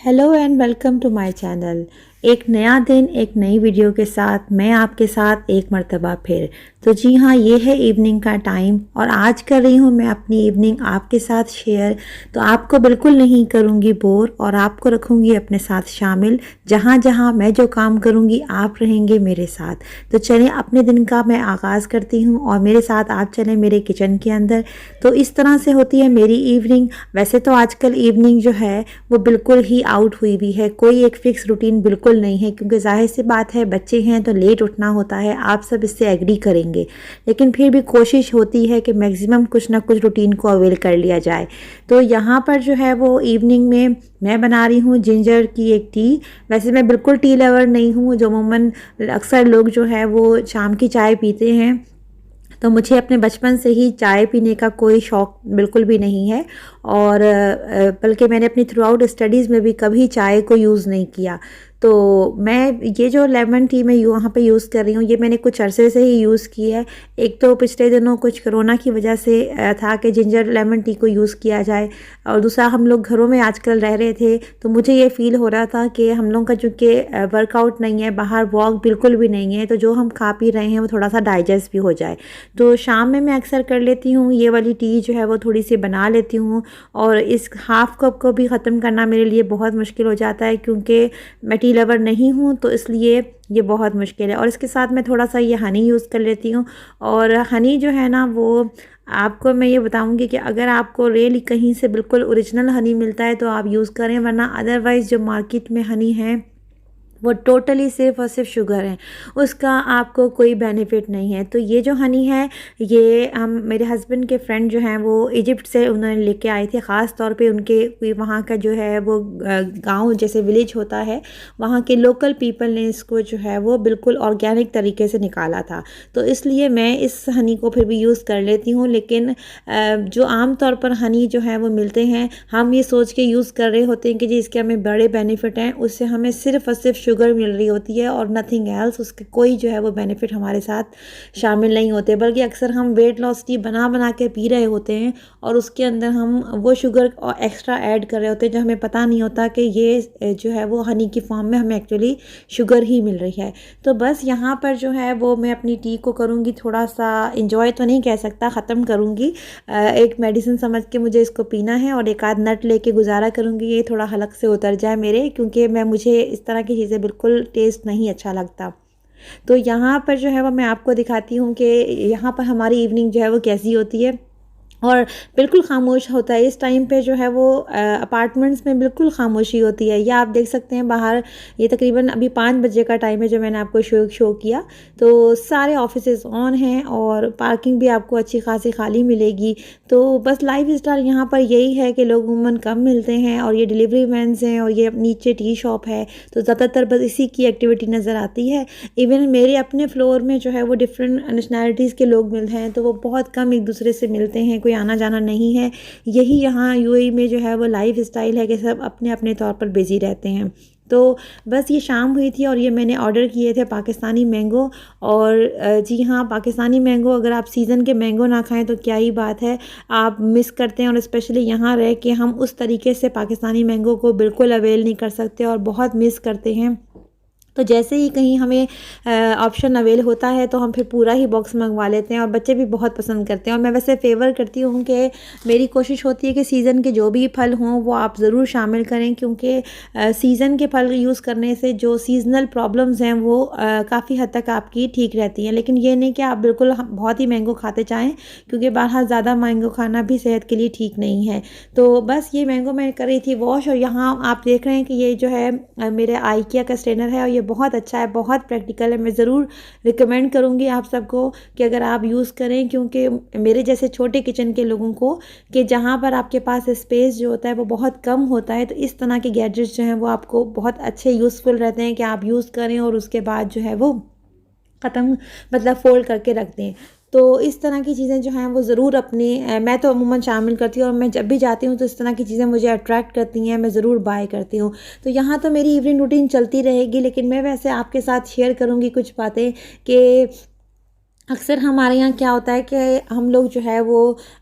Hello and welcome to my channel. एक नया दिन एक नई वीडियो के साथ मैं आपके साथ एक मर्तबा फिर। तो जी हाँ, ये है इवनिंग का टाइम और आज कर रही हूँ मैं अपनी इवनिंग आपके साथ शेयर। तो आपको बिल्कुल नहीं करूँगी बोर और आपको रखूँगी अपने साथ शामिल। जहाँ जहाँ मैं जो काम करूँगी आप रहेंगे मेरे साथ। तो चलें अपने दिन का मैं आगाज़ करती हूँ और मेरे साथ आप चलें मेरे किचन के अंदर। तो इस तरह से होती है मेरी इवनिंग। वैसे तो आजकल इवनिंग जो है वो बिल्कुल ही आउट हुई भी है, कोई एक फ़िक्स रूटीन बिल्कुल नहीं है, क्योंकि ज़ाहिर सी बात है बच्चे हैं तो लेट उठना होता है, आप सब इससे एग्री करेंगे। लेकिन फिर भी कोशिश होती है कि मैक्सिमम कुछ ना कुछ रूटीन को अवेल कर लिया जाए। तो यहाँ पर जो है वो इवनिंग में मैं बना रही हूँ जिंजर की एक टी। वैसे मैं बिल्कुल टी लवर नहीं हूँ, जो अमूमन अक्सर लोग जो है वो शाम की चाय पीते हैं। तो मुझे अपने बचपन से ही चाय पीने का कोई शौक़ बिल्कुल भी नहीं है और बल्कि मैंने अपनी थ्रू आउट स्टडीज़ में भी कभी चाय को यूज़ नहीं किया। तो मैं ये जो लेमन टी मैं यहाँ पे यूज़ कर रही हूँ, ये मैंने कुछ अरसे से ही यूज़ की है। एक तो पिछले दिनों कुछ कोरोना की वजह से था कि जिंजर लेमन टी को यूज़ किया जाए, और दूसरा हम लोग घरों में आजकल रह रहे थे तो मुझे ये फ़ील हो रहा था कि हम लोग का चूँकि वर्कआउट नहीं है, बाहर वॉक बिल्कुल भी नहीं है, तो जो हम खा पी रहे हैं वो थोड़ा सा डाइजेस्ट भी हो जाए। तो शाम में मैं अक्सर कर लेती हूँ ये वाली टी जो है वो थोड़ी सी बना लेती हूँ, और इस हाफ़ कप को भी ख़त्म करना मेरे लिए बहुत मुश्किल हो जाता है, क्योंकि मैं टी लवर नहीं हूँ, तो इसलिए ये बहुत मुश्किल है। और इसके साथ मैं थोड़ा सा ये हनी यूज़ कर लेती हूँ। और हनी जो है ना, वो आपको मैं ये बताऊंगी कि अगर आपको रियली कहीं से बिल्कुल ओरिजिनल हनी मिलता है तो आप यूज़ करें, वरना अदरवाइज़ जो मार्केट में हनी है वो टोटली सिर्फ़ और सिर्फ शुगर है, उसका आपको कोई बेनिफिट नहीं है। तो ये जो हनी है, ये हम मेरे हस्बैंड के फ्रेंड जो हैं वो इजिप्ट से उन्होंने लेके आए थे। ख़ास तौर पे उनके कोई वहाँ का जो है वो गांव जैसे विलेज होता है, वहाँ के लोकल पीपल ने इसको जो है वो बिल्कुल ऑर्गेनिक तरीके से निकाला था। तो इसलिए मैं इस हनी को फिर भी यूज़ कर लेती हूँ। लेकिन जो आम तौर पर हनी जो है वो मिलते हैं, हम ये सोच के यूज़ कर रहे होते हैं कि जी इसके हमें बड़े बेनिफिट हैं, उससे हमें सिर्फ़ और सिर्फ शुगर मिल रही होती है और नथिंग एल्स, उसके कोई जो है वो बेनिफिट हमारे साथ शामिल नहीं होते। बल्कि अक्सर हम वेट लॉस टी बना बना के पी रहे होते हैं और उसके अंदर हम वो शुगर एक्स्ट्रा ऐड कर रहे होते हैं, जो हमें पता नहीं होता कि ये जो है वो हनी की फॉर्म में हमें एक्चुअली शुगर ही मिल रही है। तो बस यहाँ पर जो है वो मैं अपनी टी को करूँगी थोड़ा सा इंजॉय, तो नहीं कह सकता, ख़त्म करूँगी। एक मेडिसिन समझ के मुझे इसको पीना है और एक आध नट लेके गुजारा करूँगी, ये थोड़ा हलक से उतर जाए मेरे, क्योंकि मुझे इस तरह की चीज़ें बिल्कुल टेस्ट नहीं अच्छा लगता। तो यहाँ पर जो है वो मैं आपको दिखाती हूँ कि यहाँ पर हमारी इवनिंग जो है वो कैसी होती है, और बिल्कुल खामोश होता है। इस टाइम पे जो है वो अपार्टमेंट्स में बिल्कुल खामोशी होती है। या आप देख सकते हैं बाहर, ये तकरीबन अभी 5 बजे का टाइम है जो मैंने आपको शो किया, तो सारे ऑफिसेज ऑन हैं और पार्किंग भी आपको अच्छी खासी खाली मिलेगी। तो बस लाइफ स्टाइल यहाँ पर यही है कि लोग उमूमन कम मिलते हैं, और ये डिलीवरी मैन्स हैं और ये नीचे टी शॉप है, तो ज़्यादातर बस इसी की एक्टिविटी नज़र आती है। इवन मेरे अपने फ्लोर में जो है वो डिफरेंट नेशनैलिटीज़ के लोग मिलते हैं, तो वो बहुत कम एक दूसरे से मिलते हैं, कोई आना जाना नहीं है। यही यहाँ यूएई में जो है वो लाइफ स्टाइल है कि सब अपने अपने तौर पर बिज़ी रहते हैं। तो बस ये शाम हुई थी और ये मैंने ऑर्डर किए थे पाकिस्तानी मैंगो। और जी हाँ, पाकिस्तानी मैंगो, अगर आप सीज़न के मैंगो ना खाएं तो क्या ही बात है, आप मिस करते हैं। और स्पेशली यहाँ रह के हम उस तरीके से पाकिस्तानी मैंगो को बिल्कुल अवेल नहीं कर सकते और बहुत मिस करते हैं। तो जैसे ही कहीं हमें ऑप्शन अवेल होता है तो हम फिर पूरा ही बॉक्स मंगवा लेते हैं, और बच्चे भी बहुत पसंद करते हैं। और मैं वैसे फेवर करती हूँ कि मेरी कोशिश होती है कि सीज़न के जो भी फल हों वो आप ज़रूर शामिल करें, क्योंकि सीज़न के फल यूज़ करने से जो सीज़नल प्रॉब्लम्स हैं वो काफ़ी हद तक आपकी ठीक रहती हैं। लेकिन ये नहीं कि आप बिल्कुल बहुत ही मैंगो खाते चाहें, क्योंकि बाहर ज़्यादा मैंगो खाना भी सेहत के लिए ठीक नहीं है। तो बस ये मैंगो मैं कर रही थी वॉश, और यहाँ आप देख रहे हैं कि ये जो है मेरे आइकिया का स्ट्रेनर है और ये बहुत अच्छा है, बहुत प्रैक्टिकल है। मैं ज़रूर रिकमेंड करूँगी आप सबको कि अगर आप यूज़ करें, क्योंकि मेरे जैसे छोटे किचन के लोगों को, कि जहाँ पर आपके पास स्पेस जो होता है वो बहुत कम होता है, तो इस तरह के गैजेट्स जो हैं वो आपको बहुत अच्छे यूज़फुल रहते हैं कि आप यूज़ करें और उसके बाद जो है वो ख़त्म, मतलब फ़ोल्ड करके रख दें। तो इस तरह की चीज़ें जो हैं वो ज़रूर अपनी मैं तो अमूमन शामिल करती हूँ, और मैं जब भी जाती हूँ तो इस तरह की चीज़ें मुझे अट्रैक्ट करती हैं, मैं ज़रूर बाय करती हूँ। तो यहाँ तो मेरी इवनिंग रूटीन चलती रहेगी, लेकिन मैं वैसे आपके साथ शेयर करूँगी कुछ बातें कि अक्सर हमारे यहाँ क्या होता है कि हम लोग जो है वो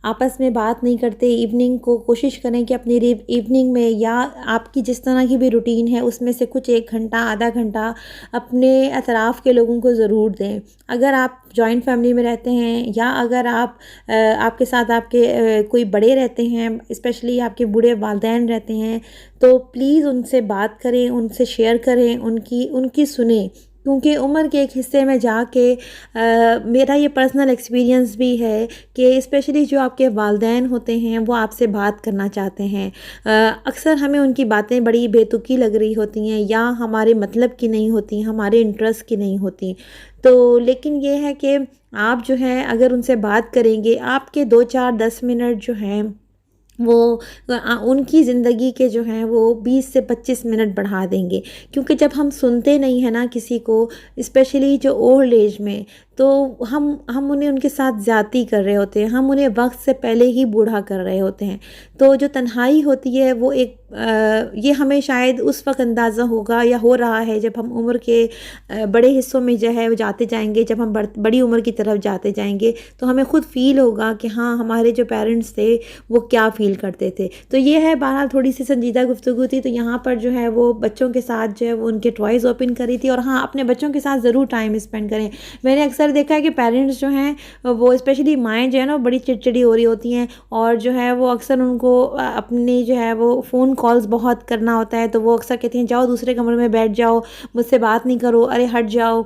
आपस में बात नहीं करते। इवनिंग को कोशिश करें कि अपनी इवनिंग में या आपकी जिस तरह की भी रूटीन है उसमें से कुछ 1 घंटा आधा घंटा अपने अतराफ़ के लोगों को ज़रूर दें। अगर आप जॉइंट फैमिली में रहते हैं या अगर आप आपके साथ आपके कोई बड़े रहते हैं, स्पेशली आपके बूढ़े वालिदैन रहते हैं, तो प्लीज़ उनसे बात करें, उनसे शेयर करें, उनकी उनकी सुनें। क्योंकि उम्र के एक हिस्से में जाके मेरा ये पर्सनल एक्सपीरियंस भी है कि स्पेशली जो आपके वालिदैन होते हैं वो आपसे बात करना चाहते हैं। अक्सर हमें उनकी बातें बड़ी बेतुकी लग रही होती हैं या हमारे मतलब की नहीं होती, हमारे इंटरेस्ट की नहीं होती। तो लेकिन ये है कि आप जो है अगर उनसे बात करेंगे, आपके 2 4 10 मिनट जो हैं वो उनकी ज़िंदगी के जो हैं वो 20 से 25 मिनट बढ़ा देंगे। क्योंकि जब हम सुनते नहीं हैं ना किसी को, स्पेशली जो ओल्ड एज में, तो हम उन्हें उनके साथ ज़्यादती कर रहे होते हैं, हम उन्हें वक्त से पहले ही बूढ़ा कर रहे होते हैं। तो जो तन्हाई होती है वो एक ये हमें शायद उस वक्त अंदाज़ा होगा या हो रहा है जब हम उम्र के बड़े हिस्सों में जो है वो जाते जाएंगे, जब हम बड़ी उम्र की तरफ जाते जाएंगे तो हमें खुद फील होगा कि हाँ, हमारे जो पेरेंट्स थे वो क्या फ़ील करते थे। तो ये है, बहरहाल थोड़ी सी संजीदा गुफ्तगू थी। तो यहाँ पर जो है वो बच्चों के साथ जो है वो उनके टॉयज़ ओपन करी थी। और हाँ, अपने बच्चों के साथ ज़रूर टाइम स्पेंड करें। मैंने अक्सर देखा है कि पेरेंट्स जो हैं वो स्पेशली माएँ जो है ना बड़ी चिड़चिड़ी हो रही होती हैं और जो है वो अक्सर उनको अपनी जो है वो फ़ोन कॉल्स बहुत करना होता है। तो वो अक्सर कहती हैं जाओ दूसरे कमरे में बैठ जाओ, मुझसे बात नहीं करो, अरे हट जाओ।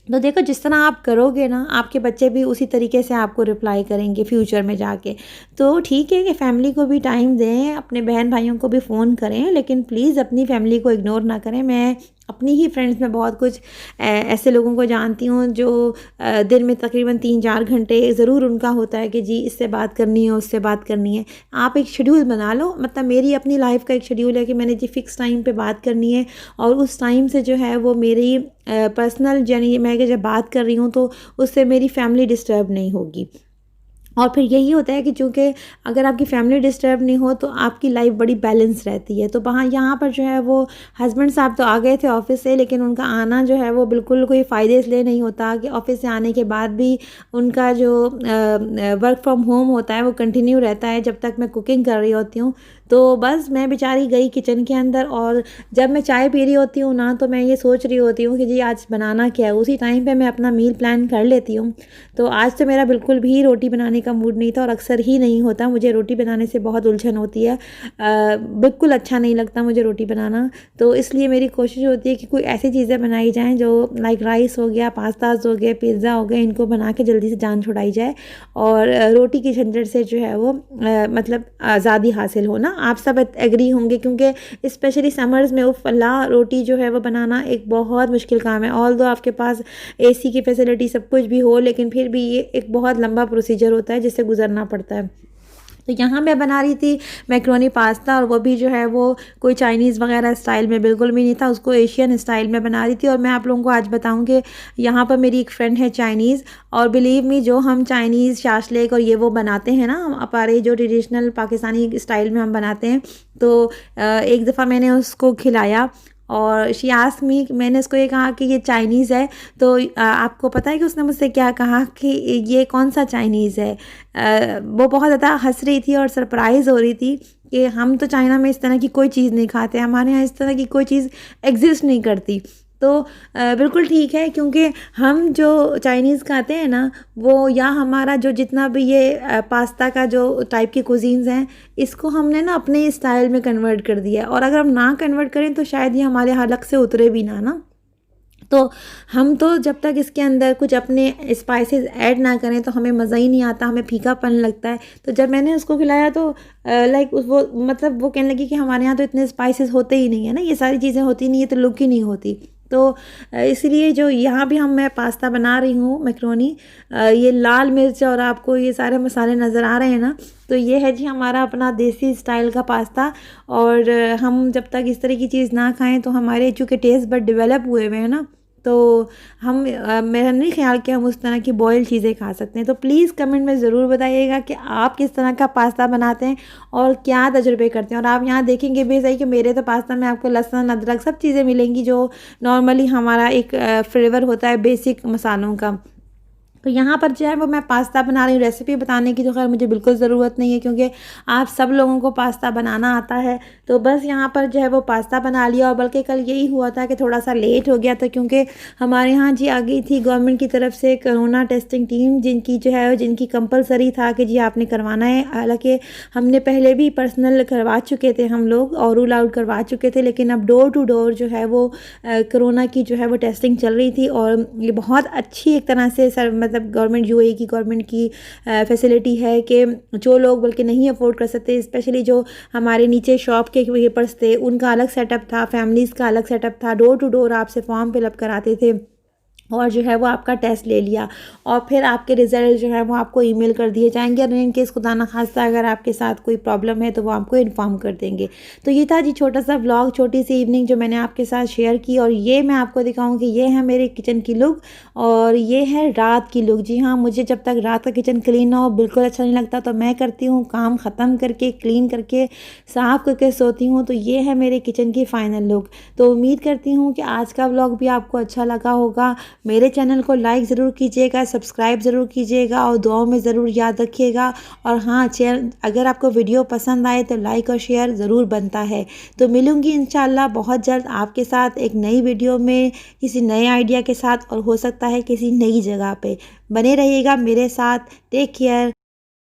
तो देखो, जिस तरह आप करोगे ना आपके बच्चे भी उसी तरीके से आपको रिप्लाई करेंगे फ्यूचर में जाके। तो ठीक है कि फैमिली को भी टाइम दें, अपने बहन भाइयों को भी फ़ोन करें, लेकिन प्लीज़ अपनी फैमिली को इग्नोर ना करें। मैं अपनी ही फ्रेंड्स में बहुत कुछ ऐसे लोगों को जानती हूँ जो दिन में तकरीबन 3-4 घंटे ज़रूर उनका होता है कि जी इससे बात करनी है, उससे बात करनी है। आप एक शेड्यूल बना लो। मतलब मेरी अपनी लाइफ का एक शेड्यूल है कि मैंने जी फ़िक्स टाइम पे बात करनी है और उस टाइम से जो है वो मेरी पर्सनल यानी मैं कि जब बात कर रही हूँ तो उससे मेरी फैमिली डिस्टर्ब नहीं होगी। और फिर यही होता है कि चूँकि अगर आपकी फैमिली डिस्टर्ब नहीं हो तो आपकी लाइफ बड़ी बैलेंस रहती है। तो वहाँ यहाँ पर जो है वो हस्बैंड साहब तो आ गए थे ऑफ़िस से, लेकिन उनका आना जो है वो बिल्कुल कोई फ़ायदे इसलिए नहीं होता कि ऑफ़िस से आने के बाद भी उनका जो वर्क फ्रॉम होम होता है वो कंटिन्यू रहता है जब तक मैं कुकिंग कर रही होती हूँ। तो बस मैं बेचारी गई किचन के अंदर और जब मैं चाय पी रही होती हूँ ना तो मैं ये सोच रही होती हूँ कि जी आज बनाना क्या है। उसी टाइम पे मैं अपना मील प्लान कर लेती हूँ। तो आज तो मेरा बिल्कुल भी रोटी बनाने का मूड नहीं था और अक्सर ही नहीं होता। मुझे रोटी बनाने से बहुत उलझन होती है, बिल्कुल अच्छा नहीं लगता मुझे रोटी बनाना। तो इसलिए मेरी कोशिश होती है कि कोई ऐसी चीज़ें बनाई जाएँ जो लाइक राइस हो गया, पास्ताज हो गए, पिज़्ज़ा हो गए, इनको बना के जल्दी से जान छुड़ाई जाए और रोटी की झंझट से जो है वो मतलब आज़ादी हासिल हो ना। आप सब एग्री होंगे क्योंकि स्पेशली समर्स में उफ़ अल्लाह रोटी जो है वो बनाना एक बहुत मुश्किल काम है। ऑल्दो आपके पास एसी की फैसिलिटी सब कुछ भी हो, लेकिन फिर भी ये एक बहुत लंबा प्रोसीजर होता है जिससे गुजरना पड़ता है। तो यहाँ मैं बना रही थी मैक्रोनी पास्ता और वो भी जो है वो कोई चाइनीज़ वगैरह स्टाइल में बिल्कुल भी नहीं था, उसको एशियन स्टाइल में बना रही थी। और मैं आप लोगों को आज बताऊँ कि यहाँ पर मेरी एक फ्रेंड है चाइनीज़, और बिलीव मी जो हम चाइनीज़ शाशलेक और ये वो बनाते हैं ना हमारे जो ट्रेडिशनल पाकिस्तानी स्टाइल में हम बनाते हैं, तो एक दफ़ा मैंने उसको खिलाया और शी आस्क्ड मी, मैंने उसको ये कहा कि ये चाइनीज़ है। तो आपको पता है कि उसने मुझसे क्या कहा कि ये कौन सा चाइनीज़ है। वो बहुत ज़्यादा हंस रही थी और सरप्राइज़ हो रही थी कि हम तो चाइना में इस तरह की कोई चीज़ नहीं खाते, हमारे यहाँ इस तरह की कोई चीज़ एग्जिस्ट नहीं करती। तो बिल्कुल ठीक है, क्योंकि हम जो चाइनीज़ खाते हैं ना वो या हमारा जो जितना भी ये पास्ता का जो टाइप की कुजीन्स हैं इसको हमने ना अपने स्टाइल में कन्वर्ट कर दिया है। और अगर हम ना कन्वर्ट करें तो शायद ये हमारे हलक से उतरे भी ना। तो हम तो जब तक इसके अंदर कुछ अपने स्पाइसेस ऐड ना करें तो हमें मज़ा ही नहीं आता, हमें फीकापन लगता है। तो जब मैंने उसको खिलाया तो लाइक वो मतलब वो कहने लगी कि हमारे यहाँ तो इतने स्पाइसेस होते ही नहीं है ना, ये सारी चीज़ें होती नहीं है तो लुक ही नहीं होती। तो इसलिए जो यहाँ भी मैं पास्ता बना रही हूँ मैक्रोनी, ये लाल मिर्च और आपको ये सारे मसाले नज़र आ रहे हैं ना, तो ये है जी हमारा अपना देसी स्टाइल का पास्ता। और हम जब तक इस तरह की चीज़ ना खाएं तो हमारे चूँकि टेस्ट बड डेवलप हुए हुए हैं ना, तो हम मेरा नहीं ख्याल कि हम उस तरह की बॉयल चीज़ें खा सकते हैं। तो प्लीज़ कमेंट में ज़रूर बताइएगा कि आप किस तरह का पास्ता बनाते हैं और क्या तजुर्बे करते हैं। और आप यहाँ देखेंगे भी सही कि मेरे तो पास्ता में आपको लहसुन अदरक सब चीज़ें मिलेंगी जो नॉर्मली हमारा एक फ्लेवर होता है बेसिक मसालों का। तो यहाँ पर जो है वो मैं पास्ता बना रही हूँ। रेसिपी बताने की तो खैर मुझे बिल्कुल ज़रूरत नहीं है, क्योंकि आप सब लोगों को पास्ता बनाना आता है। तो बस यहाँ पर जो है वो पास्ता बना लिया, और बल्कि कल यही हुआ था कि थोड़ा सा लेट हो गया था, क्योंकि हमारे यहाँ जी आ गई थी गवर्नमेंट की तरफ से कोरोना टेस्टिंग टीम, जिनकी कंपलसरी था कि जी आपने करवाना है। हालाँकि हमने पहले भी पर्सनल करवा चुके थे हम लोग, और रूल आउट करवा चुके थे, लेकिन अब डोर टू डोर जो है वो कोरोना की जो है वो टेस्टिंग चल रही थी। और ये बहुत अच्छी एक तरह से मतलब गवर्नमेंट यूएई की गवर्नमेंट की फैसिलिटी है कि जो लोग बल्कि नहीं अफोर्ड कर सकते, स्पेशली जो हमारे नीचे शॉप के कीपर्स थे, उनका अलग सेटअप था, फैमिलीज़ का अलग सेटअप था, डोर टू डोर आपसे फॉर्म फिलअप कराते थे और जो है वो आपका टेस्ट ले लिया, और फिर आपके रिज़ल्ट जो है वो आपको ईमेल कर दिए जाएंगे। और इन केस खुदा ना खास्ता अगर आपके साथ कोई प्रॉब्लम है तो वो आपको इन्फॉर्म कर देंगे। तो ये था जी छोटा सा व्लॉग, छोटी सी इवनिंग जो मैंने आपके साथ शेयर की। और ये मैं आपको दिखाऊँ कि ये है मेरे किचन की लुक, और ये है रात की लुक। जी हाँ, मुझे जब तक रात का किचन क्लीन ना हो बिल्कुल अच्छा नहीं लगता, तो मैं करती हूँ काम ख़त्म करके, क्लीन करके, साफ़ करके सोती हूँ। तो ये है मेरे किचन की फ़ाइनल लुक। तो उम्मीद करती हूँ कि आज का व्लॉग भी आपको अच्छा लगा होगा। मेरे चैनल को लाइक ज़रूर कीजिएगा, सब्सक्राइब ज़रूर कीजिएगा, और दुआओं में ज़रूर याद रखिएगा। और हाँ, अगर आपको वीडियो पसंद आए तो लाइक और शेयर ज़रूर बनता है। तो मिलूँगी इंशाल्लाह बहुत जल्द आपके साथ एक नई वीडियो में, किसी नए आइडिया के साथ, और हो सकता है किसी नई जगह पे। बने रहिएगा मेरे साथ। Take care.